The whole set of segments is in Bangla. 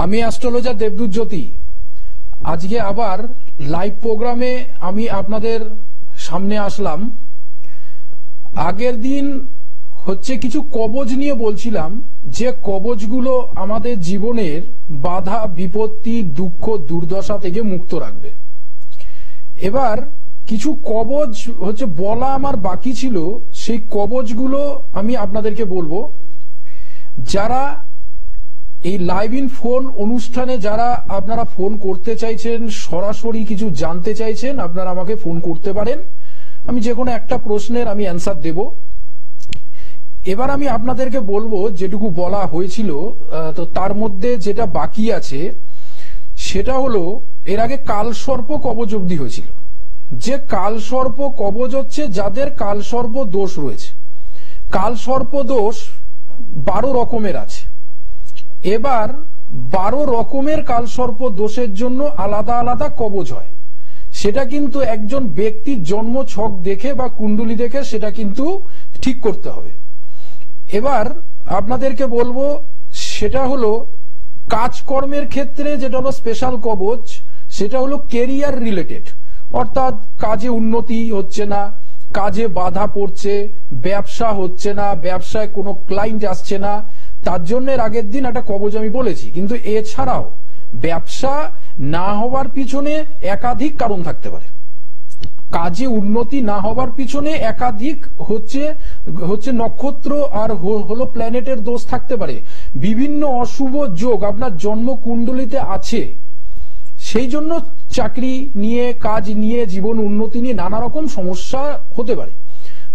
আমি অ্যাস্ট্রোলজার দেবদূত জ্যোতি। আজকে আবার লাইভ প্রোগ্রামে আমি আপনাদের সামনে আসলাম। আগের দিন কিছু কবজ নিয়ে বলছিলাম, যে কবজগুলো আমাদের জীবনের বাধা বিপত্তি দুঃখ দুর্দশা থেকে মুক্ত রাখবে। এবার কিছু কবজ বলা আমার বাকি ছিল, সেই কবজগুলো আমি আপনাদেরকে বলবো। যারা এই লাইভ ইন ফোন অনুষ্ঠানে যারা আপনারা ফোন করতে চাইছেন, সরাসরি কিছু জানতে চাইছেন, আপনারা আমাকে ফোন করতে পারেন। আমি যে কোনো একটা প্রশ্নের আমি অ্যান্সার দেব। এবার আমি আপনাদেরকে বলবো যেটুকু বলা হয়েছিল, তো তার মধ্যে যেটা বাকি আছে সেটা হলো, এর আগে কালসর্প কবজ অবধি হয়েছিল। যে কালসর্প কবজ হচ্ছে যাদের কালসর্প দোষ রয়েছে। কালসর্প দোষ 12 রকমের আছে। এবার 12 রকমের কালসর্প দোষের জন্য আলাদা আলাদা কবজ হয়। সেটা কিন্তু একজন ব্যক্তির জন্ম ছক দেখে বা কুণ্ডলী দেখে সেটা কিন্তু ঠিক করতে হবে। এবার আপনাদেরকে বলবো, সেটা হলো কাজকর্মের ক্ষেত্রে যেটা হলো স্পেশাল কবজ, সেটা হলো কেরিয়ার রিলেটেড, অর্থাৎ কাজে উন্নতি হচ্ছে না, কাজে বাধা পড়ছে, ব্যবসা হচ্ছে না, ব্যবসায় কোনো ক্লায়েন্ট আসছে না, তার জন্য এর আগের দিন একটা কবজ আমি বলেছি। কিন্তু এছাড়াও ব্যবসা না হওয়ার পিছনে একাধিক কারণ থাকতে পারে। কাজে উন্নতি না হওয়ার পিছনে একাধিক হচ্ছে নক্ষত্র আর হলো প্ল্যানেটের দোষ থাকতে পারে। বিভিন্ন অশুভ যোগ আপনার জন্ম কুণ্ডলিতে আছে, সেই জন্য চাকরি নিয়ে, কাজ নিয়ে, জীবন উন্নতি নিয়ে নানা রকম সমস্যা হতে পারে।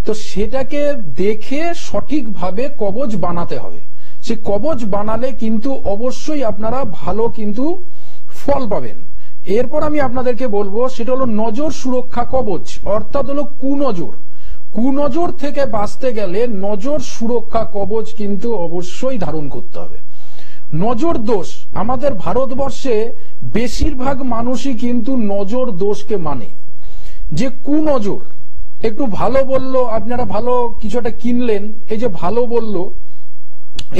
তো সেটাকে দেখে সঠিকভাবে কবজ বানাতে হবে। সে কবজ বানালে কিন্তু অবশ্যই আপনারা ভালো কিন্তু ফল পাবেন। এরপর আমি আপনাদেরকে বলবো, সেটা হলো নজর সুরক্ষা কবজ, অর্থাৎ হলো কুনজর। কুনজর থেকে বাঁচতে গেলে নজর সুরক্ষা কবজ কিন্তু অবশ্যই ধারণ করতে হবে। নজর দোষ আমাদের ভারতবর্ষে বেশিরভাগ মানুষই কিন্তু নজর দোষকে মানে। যে কুনজর, একটু ভালো বললো, আপনারা ভালো কিছু একটা কিনলেন, এই যে ভালো বললো,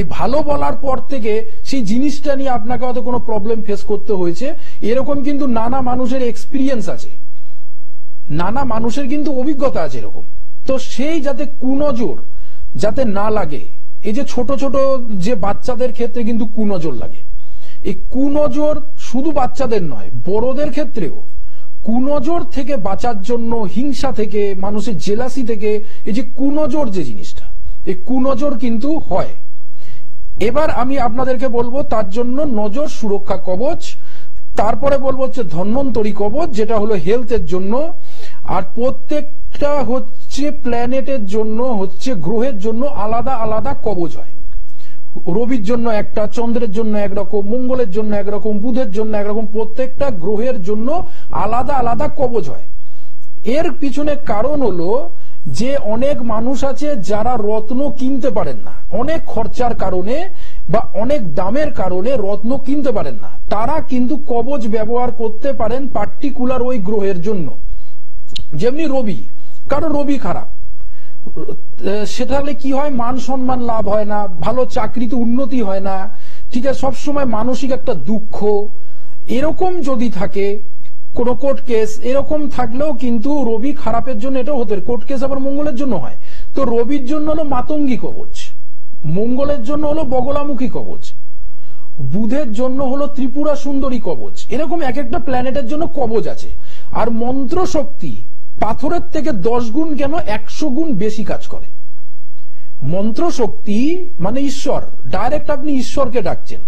এই ভালো বলার পর থেকে সেই জিনিসটা নিয়ে আপনাকে হয়তো কোনো প্রবলেম ফেস করতে হয়েছে। এরকম কিন্তু নানা মানুষের এক্সপিরিয়েন্স আছে, নানা মানুষের কিন্তু অভিজ্ঞতা আছে এরকম। তো সেই যাতে কুনজর যাতে না লাগে, এই যে ছোট ছোট যে বাচ্চাদের ক্ষেত্রে কিন্তু কুনজর লাগে, এই কুনজর শুধু বাচ্চাদের নয়, বড়দের ক্ষেত্রেও কুনজর থেকে বাঁচার জন্য, হিংসা থেকে, মানুষের জেলাসি থেকে, এই যে কুনজর যে জিনিসটা, এই কুনজর কিন্তু হয়। এবার আমি আপনাদেরকে বলবো তার জন্য নজর সুরক্ষা কবচ। তারপরে বলবো হচ্ছে ধন্বন্তরী কবচ, যেটা হলো হেলথের জন্য। আর প্রত্যেকটা প্ল্যানেটের জন্য, গ্রহের জন্য আলাদা আলাদা কবচ হয়। রবির জন্য একটা, চন্দ্রের জন্য একরকম, মঙ্গলের জন্য একরকম, বুধের জন্য একরকম, প্রত্যেকটা গ্রহের জন্য আলাদা আলাদা কবচ হয়। এর পিছনে কারণ হলো যে অনেক মানুষ আছে যারা রত্ন কিনতে পারেন না, অনেক খরচার কারণে বা অনেক দামের কারণে রত্ন কিনতে পারেন না। তারা কিন্তু কবচ ব্যবহার করতে পারেন পার্টিকুলার ওই গ্রহের জন্য। যেমনি রবি, কারণ রবি খারাপ, সেটা হলে কি হয়, মান সম্মান লাভ হয় না, ভালো চাকরিতে উন্নতি হয় না, ঠিক আছে, সবসময় মানসিক একটা দুঃখ এরকম যদি থাকে, কোন কোর্ট কেস এরকম থাকলেও কিন্তু রবি খারাপের জন্য এটাও হতে পারে। কোর্ট কেস আবার মঙ্গলের জন্য হয়। তো রবির জন্য হলো মাতঙ্গী কবচ, মঙ্গলের জন্য হলো বগলামুখী কবচ, বুধের জন্য হলো ত্রিপুরা সুন্দরী কবচ। এরকম এক একটা প্ল্যানেটের জন্য কবচ আছে। আর মন্ত্র শক্তি পাথরের থেকে 10 গুণ কেন 100 গুণ বেশি কাজ করে। মন্ত্র শক্তি মানে ঈশ্বর, ডাইরেক্ট আপনি ঈশ্বরকে ডাকছেন,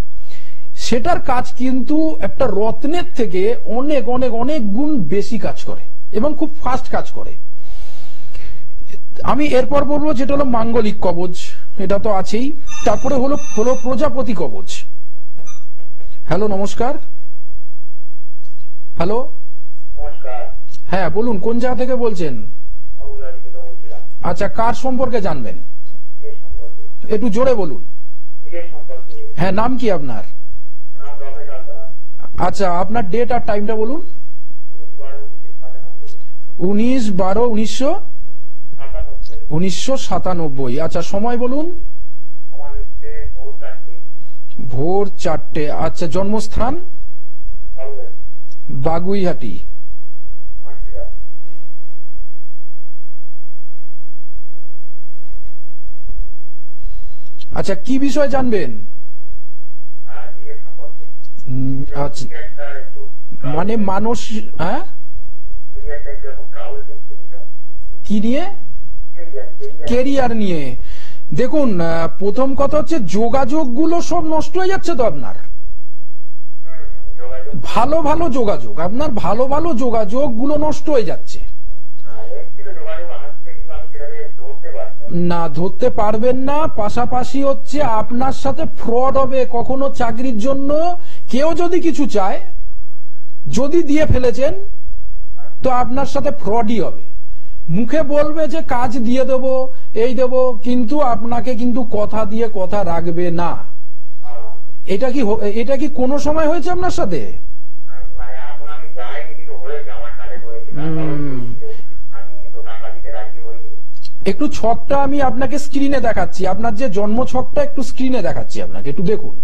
সেটার কাজ কিন্তু একটা রত্নের থেকে অনেক অনেক অনেক গুণ বেশি কাজ করে এবং খুব ফাস্ট কাজ করে। আমি এরপর বলবো যেটা হলো মাঙ্গলিক কবচ, এটা তো আছেই। তারপরে হলো প্রজাপতি কবচ। হ্যালো, নমস্কার। হ্যালো, হ্যাঁ বলুন, কোন জায়গা থেকে বলছেন? আচ্ছা, কার সম্পর্কে জানবেন? একটু জোরে বলুন। হ্যাঁ, নাম কি আপনার? আচ্ছা, আপনার ডেট আর টাইমটা বলুন। 19/12/1997। আচ্ছা, সময় বলুন। ভোর 4টে। আচ্ছা, জন্মস্থান বাগুইহাটি। আচ্ছা, কি বিষয় জানবেন? আচ্ছা, মানে মানুষ, হ্যাঁ, কি নিয়ে? কেরিয়ার নিয়ে। দেখুন, প্রথম কথা হচ্ছে যোগাযোগগুলো সব নষ্ট হয়ে যাচ্ছে তো আপনার। ভালো ভালো যোগাযোগ, আপনার ভালো ভালো যোগাযোগগুলো নষ্ট হয়ে যাচ্ছে। না, ধরতে পারবেন না। পাশাপাশি হচ্ছে আপনার সাথে ফ্রড হবে। কখনো চাকরির জন্য কেউ যদি কিছু চায়, যদি দিয়ে ফেলেছেন, তো আপনার সাথে ফ্রডই হবে। মুখে বলবে যে কাজ দিয়ে দেব, এই দেব, কিন্তু আপনাকে কিন্তু কথা দিয়ে কথা রাখবে না। এটা কি কোনো সময় হয়েছে আপনার সাথে? একটু ছকটা আমি আপনাকে স্ক্রিনে দেখাচ্ছি, আপনার যে জন্ম ছকটা একটু স্ক্রিনে দেখাচ্ছি আপনাকে, একটু দেখুন।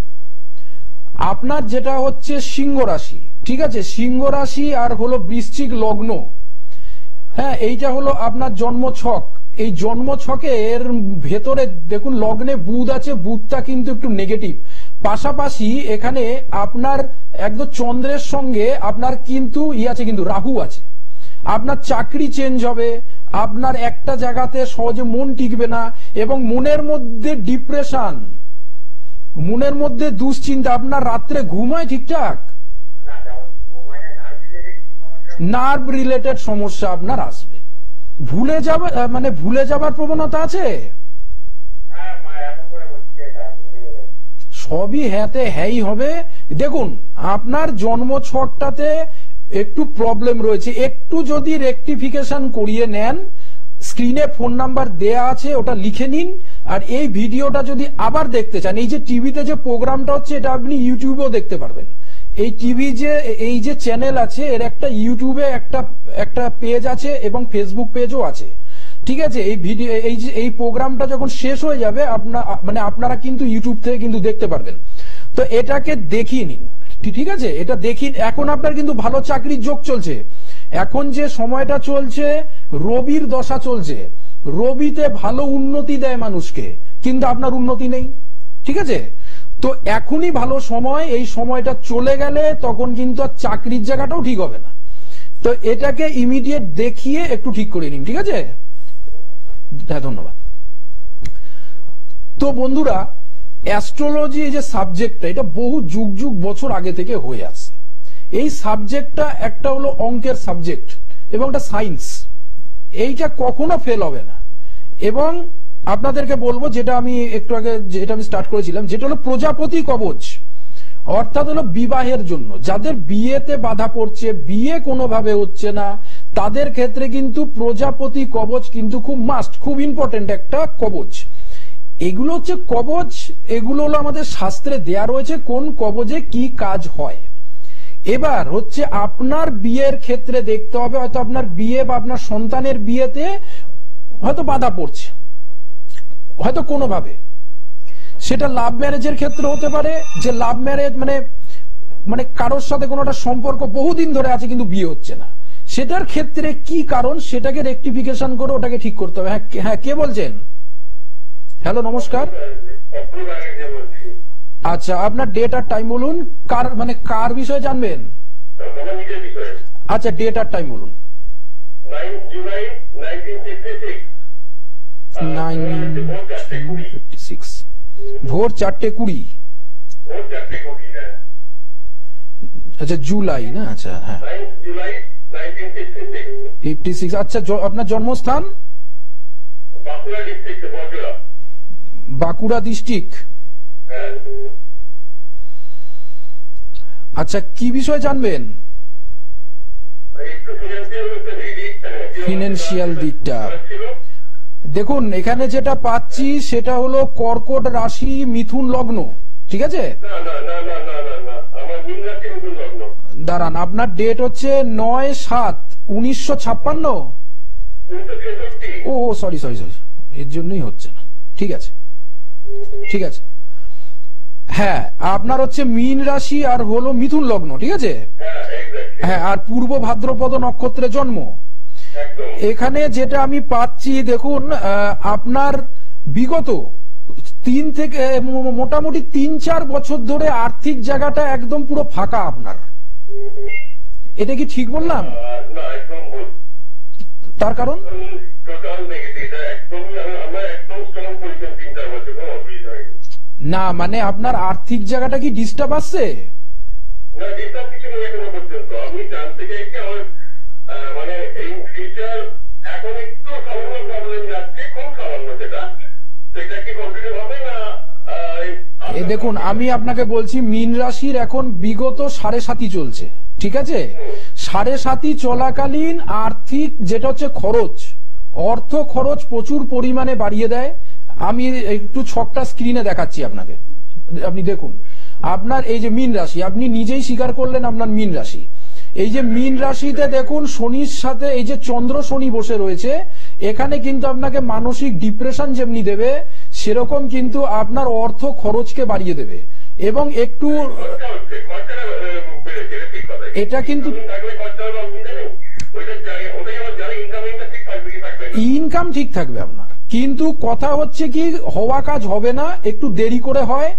আপনার যেটা হচ্ছে সিংহ রাশি, ঠিক আছে, সিংহ রাশি আর হলো বৃশ্চিক লগ্ন। হ্যাঁ, এইটা হলো আপনার জন্ম ছক। এই জন্ম ছকের ভেতরে দেখুন লগ্নে বুধ আছে, বুধটা কিন্তু একটু নেগেটিভ। পাশাপাশি এখানে আপনার একদম চন্দ্রের সঙ্গে আপনার কিন্তু আছে, কিন্তু রাহু আছে। আপনার চাকরি চেঞ্জ হবে, আপনার একটা জায়গাতে সহজে মন টিকবে না, এবং মনের মধ্যে ডিপ্রেশন, মনের মধ্যে দুশ্চিন্তা। আপনার রাত্রে ঘুম হয় ঠিকঠাক? নার্ভ রিলেটেড সমস্যা আপনার আসবে। ভুলে যাবে, মানে ভুলে যাবার প্রবণতা আছে। সবই হ্যাঁতে হ্যাঁই হবে। দেখুন, আপনার জন্ম ছকটাতে একটু প্রবলেম রয়েছে, একটু যদি রেকটিফিকেশন করিয়ে নেন, স্ক্রিনে ফোন নাম্বার দেয়া আছে, ওটা লিখে নিন। আর এই ভিডিওটা যদি আবার দেখতে চান, এই যে টিভিতে যে প্রোগ্রামটা হচ্ছে, এটা আপনি ইউটিউবেও দেখতে পারবেন। এই টিভি যে এই যে চ্যানেল আছে, এর একটা ইউটিউবে একটা পেজ আছে এবং ফেসবুক পেজও আছে, ঠিক আছে। এই ভিডিও, এই প্রোগ্রামটা যখন শেষ হয়ে যাবে, আপনারা কিন্তু ইউটিউব থেকে কিন্তু দেখতে পারবেন। তো এটাকে দেখিয়ে নিন, ঠিক আছে, এটা দেখি। এখন আপনার কিন্তু ভালো চাকরির যোগ চলছে। এখন যে সময়টা চলছে, রবির দশা চলছে। রবিতে ভালো উন্নতি দেয় মানুষকে, কিন্তু আপনার উন্নতি নেই, ঠিক আছে। তো এখনই ভালো সময়, এই সময়টা চলে গেলে তখন কিন্তু আর চাকরির জায়গাটাও ঠিক হবে না। তো এটাকে ইমিডিয়েট দেখিয়ে একটু ঠিক করে নিন, ঠিক আছে। হ্যাঁ, ধন্যবাদ। তো বন্ধুরা, অ্যাস্ট্রোলজি যে সাবজেক্টটা, এটা বহু যুগ যুগ বছর আগে থেকে হয়ে আসছে। এই সাবজেক্টটা একটা হলো অঙ্কের সাবজেক্ট এবং একটা সায়েন্স। এইটা কখনো ফেল হবে না। এবং আপনাদেরকে বলবো, যেটা আমি একটু আগে যেটা আমি স্টার্ট করেছিলাম, যেটা হলো প্রজাপতি কবচ, অর্থাৎ হলো বিবাহের জন্য যাদের বিয়েতে বাধা পড়ছে, বিয়ে কোনোভাবে হচ্ছে না, তাদের ক্ষেত্রে কিন্তু প্রজাপতি কবচ কিন্তু খুব মাস্ট, খুব ইম্পর্টেন্ট একটা কবচ। এগুলো হচ্ছে কবচ, এগুলো হলো আমাদের শাস্ত্রে দেয়া রয়েছে কোন কবচে কি কাজ হয়। এবার হচ্ছে আপনার বিয়ের ক্ষেত্রে দেখতে হবে, হয়তো আপনার বিয়ে বা আপনার সন্তানের বিয়েতে হয়তো বাধা পড়ছে, হয়তো কোনোভাবে। সেটা লাভ ম্যারেজের ক্ষেত্রে হতে পারে, যে লাভ ম্যারেজ মানে কারোর সাথে কোনো একটা সম্পর্ক বহুদিন ধরে আছে কিন্তু বিয়ে হচ্ছে না। সেটার ক্ষেত্রে কি কারণ, সেটাকে রেকটিফিকেশন করে ওটাকে ঠিক করতে হবে। হ্যাঁ, কে বলছেন? হ্যালো, নমস্কার। আচ্ছা, আপনার ডেট আর টাইম বলুন। কার বিষয়ে জানবেন? আচ্ছা, ডেট আর টাইম বলুন। 9 জুলাই 1956। 9:56 ভোর 4:20। আচ্ছা, জুলাই না? আচ্ছা, হ্যাঁ, 9 জুলাই 1956। আচ্ছা, আপনার জন্মস্থান? বাঁকুড়া ডিস্ট্রিক্ট, বজরা। বাঁকুড়া ডিস্ট্রিক্ট। আচ্ছা, কি বিষয় জানবেন? ফিনান্সিয়াল দিকটা। দেখুন, এখানে যেটা পাচ্ছি সেটা হলো কর্কট রাশি, মিথুন লগ্ন, ঠিক আছে। দাঁড়ান, আপনার ডেট হচ্ছে 9/7/1956। ও সরি, এর জন্যই হচ্ছে না। ঠিক আছে, ঠিক আছে। হ্যাঁ, আপনার হচ্ছে মীন রাশি আর হলো মিথুন লগ্ন, ঠিক আছে? হ্যাঁ, এক্স্যাক্টলি, হ্যাঁ, আর পূর্ব ভাদ্রপদ নক্ষত্রে জন্ম। একদম। এখানে যেটা আমি পাচ্ছি দেখুন, আপনার বিগত 3 থেকে মোটামুটি 3-4 বছর ধরে আর্থিক জায়গাটা একদম পুরো ফাঁকা আপনার। এটা কি ঠিক বললাম? না, একদম ভুল। তার কারণ টোটাল নেগেটিভ, এটা একদমই আমরা একদম স্ট্রং পজিশন 3-4 বছর, কোনো অসুবিধা হয়নি। না, মানে আপনার আর্থিক জায়গাটা কি ডিস্টার্ব আসছে? না, ডিস্টার্ব কিছু নেই এখনো পর্যন্ত। আমি জানতে চাইছি আমার মানে এই ফিউচার এখন একটু সামান্য প্রবলেম যাচ্ছে, খুব সামান্য যেটা, সেটা কি কন্টিনিউ হবে না? দেখুন, আমি আপনাকে বলছি মীন রাশির এখন বিগত 7.5 চলছে, ঠিক আছে? 7.5 চলাকালীন আর্থিক যেটা হচ্ছে খরচ, অর্থ খরচ প্রচুর পরিমাণে বাড়িয়ে দেয়। আমি একটু ছকটা স্ক্রিনে দেখাচ্ছি আপনাকে, আপনি দেখুন। আপনার এই যে মীন রাশি, আপনি নিজেই স্বীকার করলেন আপনার মীন রাশি। এই যে মীন রাশিতে দেখুন শনির সাথে এই যে চন্দ্র শনি বসে রয়েছে, এখানে কিন্তু আপনাকে মানসিক ডিপ্রেশন যেমনি দেবে, সেরকম কিন্তু আপনার অর্থ খরচকে বাড়িয়ে দেবে। এবং একটু এটা কিন্তু ইনকাম ঠিক থাকবে আপনার, কিন্তু কথা হচ্ছে কি হওয়া কাজ হবে না, একটু দেরি করে হয়।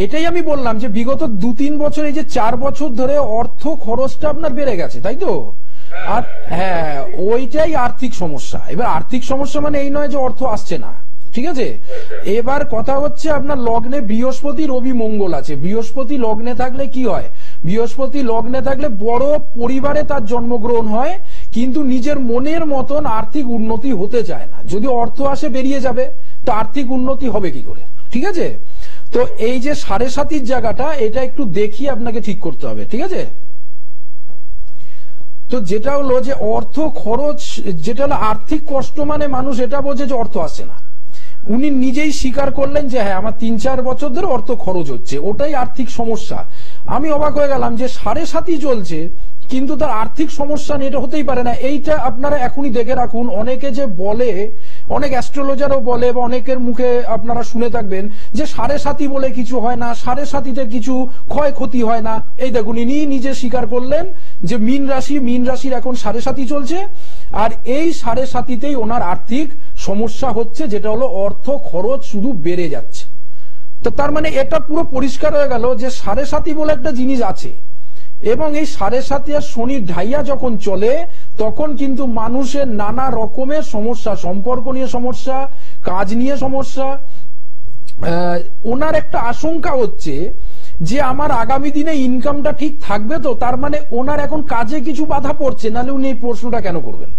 এটাই আমি বললাম যে বিগত 2-3 বছর, এই যে 4 বছর ধরে অর্থ খরচটা আপনার বেড়ে গেছে, তাই তো? আর হ্যাঁ, ওইটাই আর্থিক সমস্যা। এবার আর্থিক সমস্যা মানে এই নয় যে অর্থ আসছে না, ঠিক আছে? এবার কথা হচ্ছে আপনার লগ্নে বৃহস্পতি রবি মঙ্গল আছে। বৃহস্পতি লগ্নে থাকলে কি হয়? বৃহস্পতি লগ্নে থাকলে বড় পরিবারে তার জন্মগ্রহণ হয়, কিন্তু নিজের মনের মতন আর্থিক উন্নতি হতে চায় না। যদি অর্থ আসে বেরিয়ে যাবে, তো আর্থিক উন্নতি হবে কি করে? ঠিক আছে? তো এই যে 7.5 জায়গাটা, এটা একটু দেখিয়ে আপনাকে ঠিক করতে হবে, ঠিক আছে? তো যেটা হলো যে অর্থ খরচ, যেটা হলো আর্থিক কষ্ট, মানে মানুষ এটা বোঝে যে অর্থ আসছে না। উনি নিজেই স্বীকার করলেন যে হ্যাঁ, আমার 3-4 বছর ধরে অর্থ খরচ হচ্ছে, ওটাই আর্থিক সমস্যা। আমি অবাক হয়ে গেলাম যে 7.5 চলছে, কিন্তু তার আর্থিক সমস্যা নিয়ে এটা হতেই পারে না। এইটা আপনারা এখনই দেখে রাখুন। অনেকে যে বলে, অনেক অ্যাস্ট্রোলজারও বলে বা অনেকের মুখে আপনারা শুনে থাকবেন যে 7.5 বলে কিছু হয় না, 7.5-তে কিছু ক্ষয়ক্ষতি হয় না। এই দেখুন, ইনি নিজে স্বীকার করলেন যে মীন রাশির এখন 7.5 চলছে, আর এই 7.5-তেই ওনার আর্থিক সমস্যা হচ্ছে, যেটা হলো অর্থ খরচ শুধু বেড়ে যাচ্ছে। তো তার মানে এটা পুরো পরিষ্কার হয়ে গেল যে 7.5 বলে একটা জিনিস আছে, এবং এই 7.5 আর শনির ঢাইয়া যখন চলে, তখন কিন্তু মানুষের নানা রকমের সমস্যা, সম্পর্ক নিয়ে সমস্যা, কাজ নিয়ে সমস্যা। ওনার একটা আশঙ্কা হচ্ছে যে আমার আগামী দিনে ইনকামটা ঠিক থাকবে, তো তার মানে ওনার এখন কাজে কিছু বাধা পড়ছে, নাহলে উনি এই প্রশ্নটা কেন করবেন?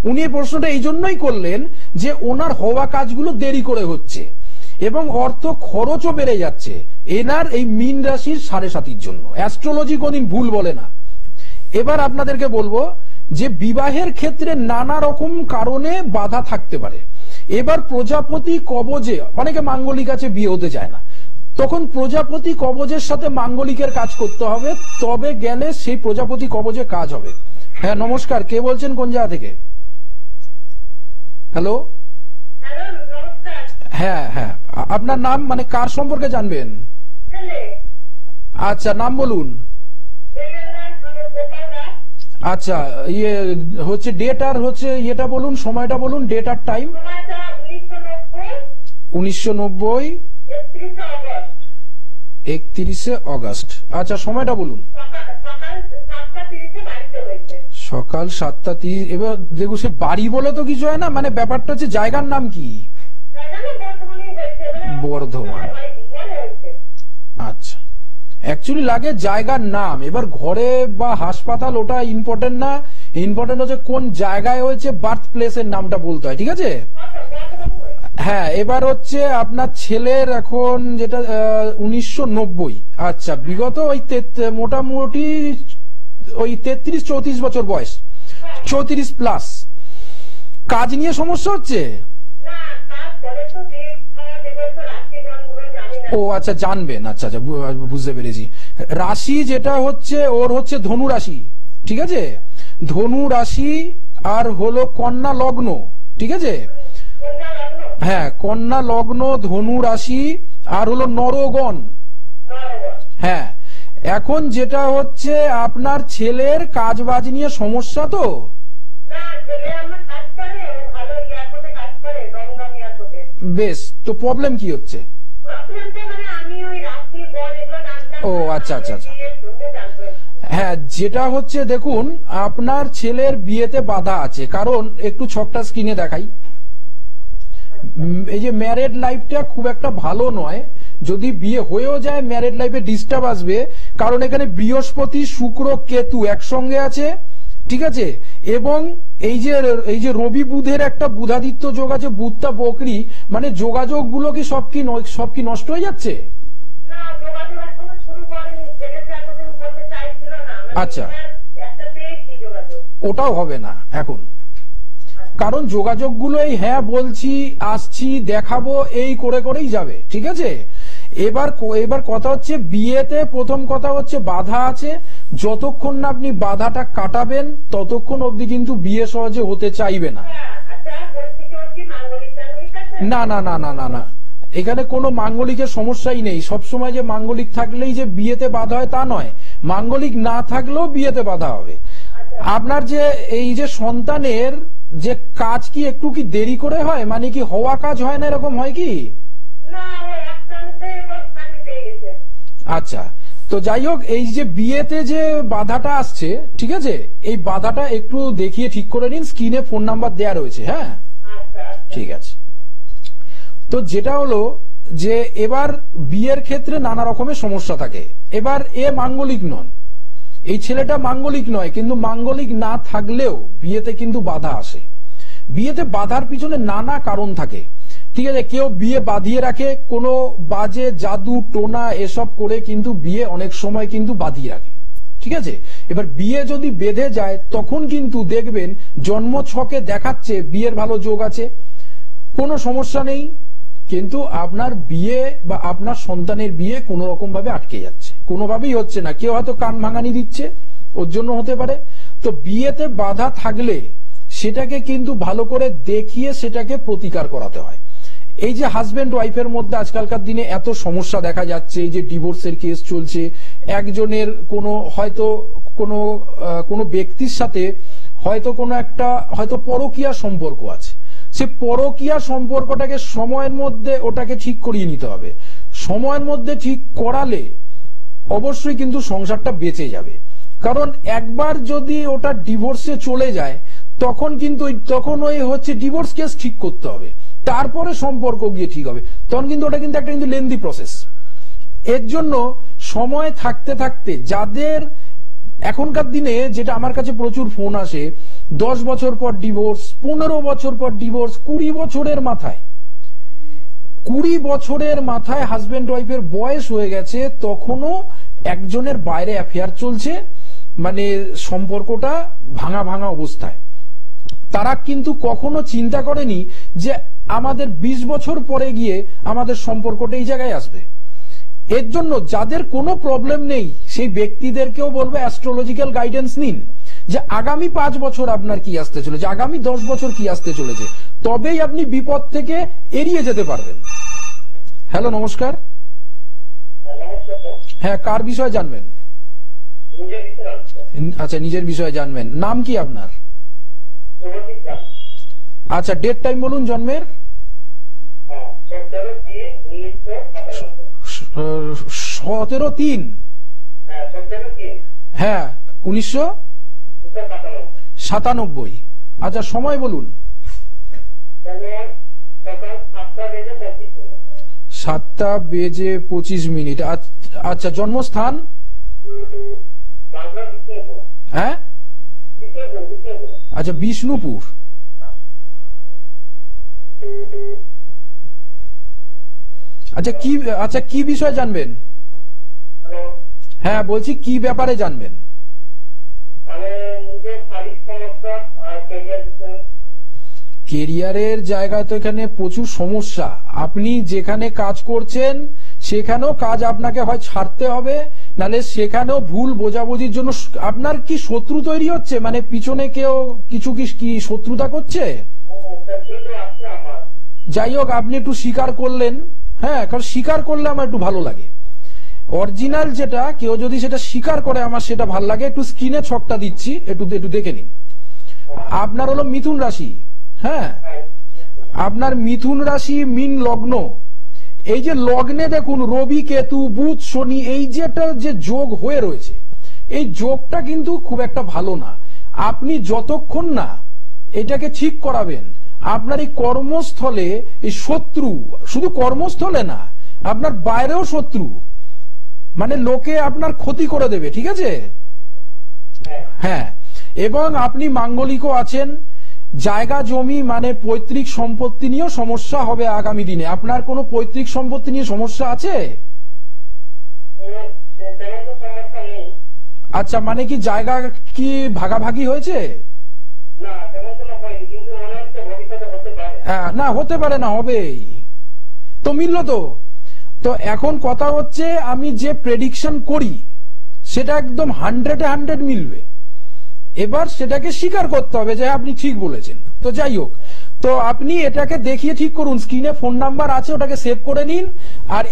উনি এই প্রশ্নটা এই জন্যই করলেন যে ওনার হওয়া কাজগুলো দেরি করে হচ্ছে এবং অর্থ খরচও বেড়ে যাচ্ছে এনার এই মীন রাশির 7.5 জন্য। অ্যাস্ট্রোলজি কোনদিন ভুল বলে না। এবার আপনাদেরকে বলবো যে বিবাহের ক্ষেত্রে নানা রকম কারণে বাধা থাকতে পারে। এবার প্রজাপতি কবজে অনেকে মাঙ্গলিক আছে, বিয়ে হতে চায় না, তখন প্রজাপতি কবজের সাথে মাঙ্গলিকের কাজ করতে হবে, তবে গেলে সেই প্রজাপতি কবজে কাজ হবে। হ্যাঁ, নমস্কার, কে বলছেন, কোন জায়গা থেকে? হ্যালো, হ্যাঁ হ্যাঁ, আপনার নাম, মানে কার সম্পর্কে জানবেন? আচ্ছা, নাম বলুন। আচ্ছা, ইয়ে হচ্ছে ডেট আর হচ্ছে ইয়েটা বলুন, সময়টা বলুন, ডেট আর টাইম। 1990 31 অগস্ট। আচ্ছা, সময়টা বলুন। সকাল 7:30। এবার দেখুন, সে বাড়ি বলে তো কিছু হয় না, মানে ব্যাপারটা হচ্ছে জায়গার নাম কি? বর্ধমান। আচ্ছা, অ্যাকচুয়ালি লাগে জায়গার নাম। এবার ঘরে বা হাসপাতাল ওটা ইম্পর্টেন্ট না, ইম্পর্টেন্ট হচ্ছে কোন জায়গায় হয়েছে, বার্থ প্লেসের নামটা বলতে হয়, ঠিক আছে? হ্যাঁ, এবার হচ্ছে আপনার ছেলের এখন যেটা 1990। আচ্ছা, বিগত ওই মোটামুটি ওই 33-34 বছর বয়স, 34 প্লাস। কাজ নিয়ে সমস্যা হচ্ছে? ও আচ্ছা, জানবেন। আচ্ছা আচ্ছা, বুঝতে পেরেছি। রাশি যেটা হচ্ছে ওর হচ্ছে ধনু রাশি, ঠিক আছে? ধনু রাশি আর হলো কন্যা লগ্ন, ঠিক আছে? হ্যাঁ, কন্যা লগ্ন, ধনু রাশি আর হলো নরগণ, হ্যাঁ, এখন যেটা হচ্ছে আপনার ছেলের কাজ বাজ নিয়ে সমস্যা তো। না, ছেলে আমার কাজ করে, ও ভালো এয়ারপোর্টে কাজ করে, দমদম এয়ারপোর্টে। বেশ, তো প্রবলেম কি হচ্ছে? প্রবলেমটা মানে আমি ওই রাত্রি বল এগুলো জানতাম। ও আচ্ছা আচ্ছা আচ্ছা। হ্যাঁ, যেটা হচ্ছে দেখুন, আপনার ছেলের বিয়েতে বাধা আছে, কারণ একটু ছকটা স্ক্রিনে দেখাই। এই যে ম্যারেড লাইফটা খুব একটা ভালো নয়, যদি বিয়ে হয়েও যায় ম্যারেড লাইফে ডিস্টার্ব আসবে, কারণ এখানে বৃহস্পতি শুক্র কেতু একসঙ্গে আছে, ঠিক আছে, এবং এই যে রবি বুধের একটা বুধাদিত্য যোগ আছে, বুধটা বকরি, মানে যোগাযোগ গুলো কি সব কি নষ্ট হয়ে যাচ্ছে? না, যোগাযোগ এখনো শুরু করেনি, ছেলে তো এতদিন করতে চাইছিল না। আচ্ছা, একটা পেয়েছি যোগাযোগ। ওটাও হবে না এখন, কারণ যোগাযোগগুলো এই হ্যাঁ বলছি আসছি দেখাবো এই করে করেই যাবে, ঠিক আছে। এবার কথা হচ্ছে বিয়েতে প্রথম কথা হচ্ছে বাধা আছে, যতক্ষণ না আপনি বাধাটা কাটাবেন ততক্ষণ অবধি কিন্তু বিয়ে সহজে হতে চাইবে না। না না না না না না, এখানে কোনো মাঙ্গলিকের সমস্যাই নেই। সবসময় যে মাঙ্গলিক থাকলেই যে বিয়েতে বাধা হয় তা নয়, মাঙ্গলিক না থাকলেও বিয়েতে বাধা হবে। আপনার যে এই যে সন্তানের যে কাজ কি একটু কি দেরি করে হয়, মানে কি হওয়া কাজ হয় না, এরকম হয় কি? আচ্ছা, তো যাই হোক, এই যে বিয়েতে যে বাধাটা আসছে, ঠিক আছে, এই বাধাটা একটু দেখিয়ে ঠিক করে নিন। স্ক্রিনে ফোন নাম্বার দেয়া রয়েছে। হ্যাঁ, ঠিক আছে। তো যেটা হলো যে এবার বিয়ের ক্ষেত্রে নানা রকমের সমস্যা থাকে। এবার মাঙ্গলিক নন, এই ছেলেটা মাঙ্গলিক নয়, কিন্তু মাঙ্গলিক না থাকলেও বিয়েতে কিন্তু বাধা আসে। বিয়েতে বাধার পিছনে নানা কারণ থাকে, ঠিক আছে। কেউ বিয়ে বাঁধিয়ে রাখে, কোনো বাজে জাদু টোনা এসব করে কিন্তু বিয়ে অনেক সময় কিন্তু বাঁধিয়ে রাখে, ঠিক আছে। এবার বিয়ে যদি বেঁধে যায় তখন কিন্তু দেখবেন জন্ম ছকে দেখাচ্ছে বিয়ের ভালো যোগ আছে, কোনো সমস্যা নেই, কিন্তু আপনার বিয়ে বা আপনার সন্তানের বিয়ে কোন রকম ভাবে আটকে যাচ্ছে, কোনোভাবেই হচ্ছে না। কেউ হয়তো কান ভাঙানি দিচ্ছে, ওর জন্য হতে পারে। তো বিয়েতে বাধা থাকলে সেটাকে কিন্তু ভালো করে দেখিয়ে সেটাকে প্রতিকার করাতে হয়। এই যে হাজবেন্ড ওয়াইফের মধ্যে আজকালকার দিনে এত সমস্যা দেখা যাচ্ছে, এই যে ডিভোর্সের কেস চলছে, একজনের হয়তো কোনো ব্যক্তির সাথে হয়তো কোনো একটা পরকীয়া সম্পর্ক আছে, সে পরকীয়া সম্পর্কটাকে সময়ের মধ্যে ওটাকে ঠিক করিয়ে নিতে হবে। সময়ের মধ্যে ঠিক করালে অবশ্যই কিন্তু সংসারটা বেঁচে যাবে, কারণ একবার যদি ওটা ডিভোর্সে চলে যায় তখন ওই হচ্ছে ডিভোর্স কেস ঠিক করতে হবে, তারপরে সম্পর্ক গিয়ে ঠিক হবে, তখন কিন্তু ওটা কিন্তু একটা লেন্দি প্রসেস। এর জন্য সময় থাকতে থাকতে যাদের এখনকার দিনে, যেটা আমার কাছে প্রচুর ফোন আসে, 10 বছর পর ডিভোর্স, 15 বছর পর ডিভোর্স, 20 বছরের মাথায় হাজবেন্ড ওয়াইফের বয়স হয়ে গেছে, তখনও একজনের বাইরে অ্যাফেয়ার চলছে, মানে সম্পর্কটা ভাঙা ভাঙা অবস্থায়। তারা কিন্তু কখনো চিন্তা করেনি যে আমাদের 20 বছর পরে গিয়ে আমাদের সম্পর্কটা এই জায়গায় আসবে। এর জন্য যাদের কোনো প্রবলেম নেই সেই ব্যক্তিদেরকেও বলবো অ্যাস্ট্রোলজিক্যাল গাইডেন্স নিন, যে আগামী 5 বছর আপনার কি আসতে চলেছে, আগামী 10 বছর কি আসতে চলেছে, তবেই আপনি বিপদ থেকে এড়িয়ে যেতে পারবেন। হ্যালো, নমস্কার। হ্যাঁ, কার বিষয়ে জানবেন? আচ্ছা, নিজের বিষয়ে জানবেন। নাম কি আপনার? আচ্ছা, ডেট টাইম বলুন জন্মের। 17/3। হ্যাঁ, 1997। আচ্ছা, সময় বলুন। 7:25। আচ্ছা, জন্মস্থান? হ্যাঁ, আচ্ছা, বিষ্ণুপুর। আচ্ছা, কি বিষয় জানবেন? হ্যাঁ, বলছি কি ব্যাপারে জানবেন? কেরিয়ারের জায়গায় তো এখানে প্রচুর সমস্যা। আপনি যেখানে কাজ করছেন সেখানেও কাজ আপনাকে হয় ছাড়তে হবে, নালে সেখানেও ভুল বোঝাবুঝির জন্য আপনার কি শত্রু তৈরি হচ্ছে, মানে পিছনে কেউ কিছু কি শত্রুতা করছে? যাই হোক, আপনি একটু স্বীকার করলেন। হ্যাঁ, কারণ স্বীকার করলে আমার একটু ভালো লাগে। অরিজিনাল যেটা কেউ যদি সেটা স্বীকার করে আমার সেটা ভাল লাগে। একটু স্ক্রিনে ছকটা দিচ্ছি, একটু দেখে নিন। আপনার হলো মিথুন রাশি, হ্যাঁ, আপনার মিথুন রাশি মীন লগ্ন। এই যে লগ্নে দেখুন রবি কেতু বুধ শনি, এই যেটা যে যোগ হয়ে রয়েছে, এই যোগটা কিন্তু খুব একটা ভালো না। আপনি যতক্ষণ না এটাকে ঠিক করাবেন, আপনার এই কর্মস্থলে এই শত্রু, শুধু কর্মস্থলে না, আপনার বাইরেও শত্রু, মানে লোকে আপনার ক্ষতি করে দেবে, ঠিক আছে? হ্যাঁ, এবং আপনি মাঙ্গলিকও আছেন। জায়গা জমি মানে পৈতৃক সম্পত্তি নিয়েও সমস্যা হবে আগামী দিনে। আপনার কোনো পৈতৃক সম্পত্তি নিয়ে সমস্যা আছে? আচ্ছা, মানে কি জায়গা কি ভাগাভাগি হয়েছে? হ্যাঁ, না হতে পারে না, হবেই তো, মিলল তো। তো এখন কথা হচ্ছে আমি যে প্রেডিকশন করি সেটা একদম 100-এ 100 মিলবে। এবার সেটাকে স্বীকার করতে হবে যে আপনি ঠিক বলেছেন। তো যাই হোক, তো আপনি এটাকে দেখিয়ে ঠিক করুন। স্ক্রিনে ফোন নাম্বার আছে, ওটাকে সেভ করে নিন। আর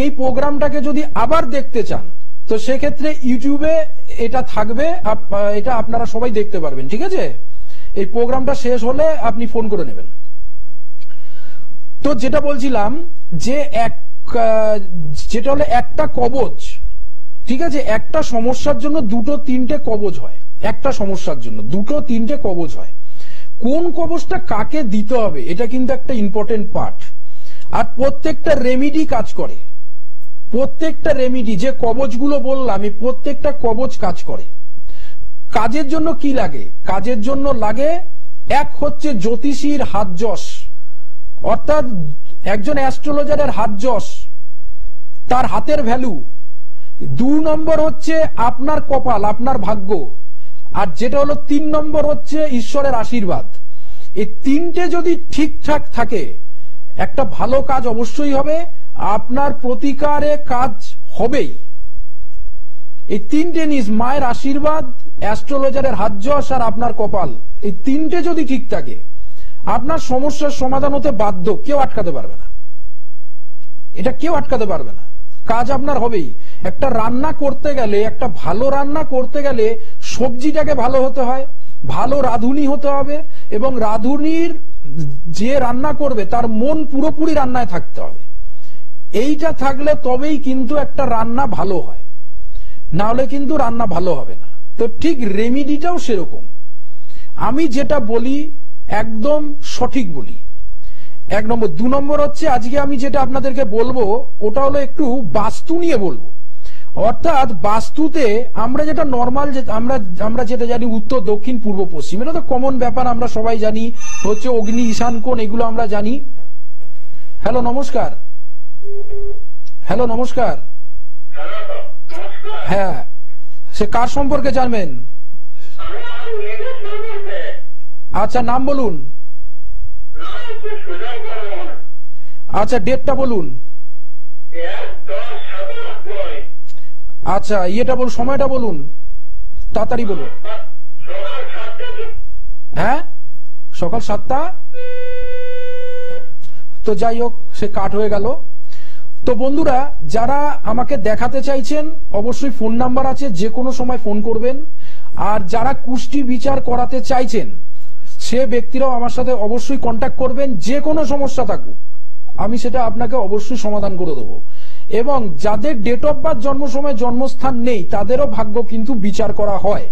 এই প্রোগ্রামটাকে যদি আবার দেখতে চান তো সেক্ষেত্রে ইউটিউবে এটা থাকবে, এটা আপনারা সবাই দেখতে পারবেন, ঠিক আছে? এই প্রোগ্রামটা শেষ হলে আপনি ফোন করে নেবেন। তো যেটা বলছিলাম যে যেটা হলো একটা কবচ, ঠিক আছে? একটা সমস্যার জন্য 2-3টে কবচ হয়, একটা সমস্যার জন্য 2-3টে কবচ হয়। কোন কবচটা কাকে দিতে হবে এটা কিন্তু একটা ইম্পর্টেন্ট পার্ট। আর প্রত্যেকটা রেমিডি কাজ করে, প্রত্যেকটা রেমিডি যে কবচগুলো বললাম, এই প্রত্যেকটা কবচ কাজ করে। কাজের জন্য কি লাগে? কাজের জন্য লাগে, এক হচ্ছে জ্যোতিষীর হাত যশ, অর্থাৎ একজন অ্যাস্ট্রোলজারের হাত যশ, তার হাতের ভ্যালু। 2 নম্বর হচ্ছে আপনার কপাল, আপনার ভাগ্য। আর যেটা হলো 3 নম্বর হচ্ছে ঈশ্বরের আশীর্বাদ। এই 3টে যদি ঠিকঠাক থাকে একটা ভালো কাজ অবশ্যই হবে, আপনার প্রতিকারে কাজ হবেই। এই 3টে জিনিস, মায়ের আশীর্বাদ, অ্যাস্ট্রোলজারের হাত যশ আর আপনার কপাল, এই 3টে যদি ঠিক থাকে আপনার সমস্যার সমাধান হতে বাধ্য, কেউ আটকাতে পারবে না, এটা কেউ আটকাতে পারবে না। কাজ আপনার হবেই। একটা রান্না করতে গেলে, একটা ভালো রান্না করতে গেলে সবজিটাকে ভালো হতে হয়, ভালো রাঁধুনি হতে হবে, এবং রাঁধুনির যে রান্না করবে তার মন পুরোপুরি রান্নায় থাকতে হবে। এইটা থাকলে তবেই কিন্তু একটা রান্না ভালো হয়, না হলে কিন্তু রান্না ভালো হবে না। তো ঠিক রেমিডিটাও সেরকম। আমি যেটা বলি একদম সঠিক বলি, 1 নম্বর। 2 নম্বর হচ্ছে আজকে আমি যেটা আপনাদেরকে বলবো ওটা হলো একটু বাস্তু নিয়ে বলবো। অর্থাৎ বাস্তুতে আমরা যেটা নর্মাল, আমরা যেটা জানি উত্তর দক্ষিণ পূর্ব পশ্চিম, এটা তো কমন ব্যাপার, আমরা সবাই জানি। হচ্ছে অগ্নি ঈশান কোণ, এগুলো আমরা জানি। হ্যালো নমস্কার, হ্যালো নমস্কার। হ্যাঁ, সে কার সম্পর্কে জানবেন? আচ্ছা, নাম বলুন। আচ্ছা, ডেটটা বলুন। আচ্ছা, ইয়েটা বলুন, সময়টা বলুন, তাড়াতাড়ি বলুন। হ্যাঁ, সকাল 7টা। তো যাই হোক, সে কাট হয়ে গেল। তো বন্ধুরা, যারা আমাকে দেখাতে চাইছেন অবশ্যই ফোন নাম্বার আছে, যে কোনো সময় ফোন করবেন। আর যারা কুষ্টি বিচার করাতে চাইছেন সে ব্যক্তিরাও আমার সাথে অবশ্যই কন্ট্যাক্ট করবেন। যে কোনো সমস্যা থাকুক আমি সেটা আপনাকে অবশ্যই সমাধান করে দেবো। এবং যাদের ডেট অফ বার্থ, জন্ম সময়, জন্মস্থান নেই তাদেরও ভাগ্য কিন্তু বিচার করা হয়।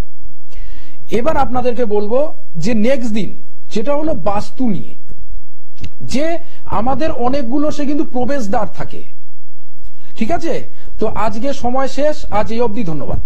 এবার আপনাদেরকে বলবো যে নেক্সট দিন যেটা হলো বাস্তু নিয়ে, যে আমাদের অনেকগুলো সে কিন্তু প্রবেশদ্বার থাকে, ঠিক আছে? তো আজকে সময় শেষ, আজ এই অবধি, ধন্যবাদ।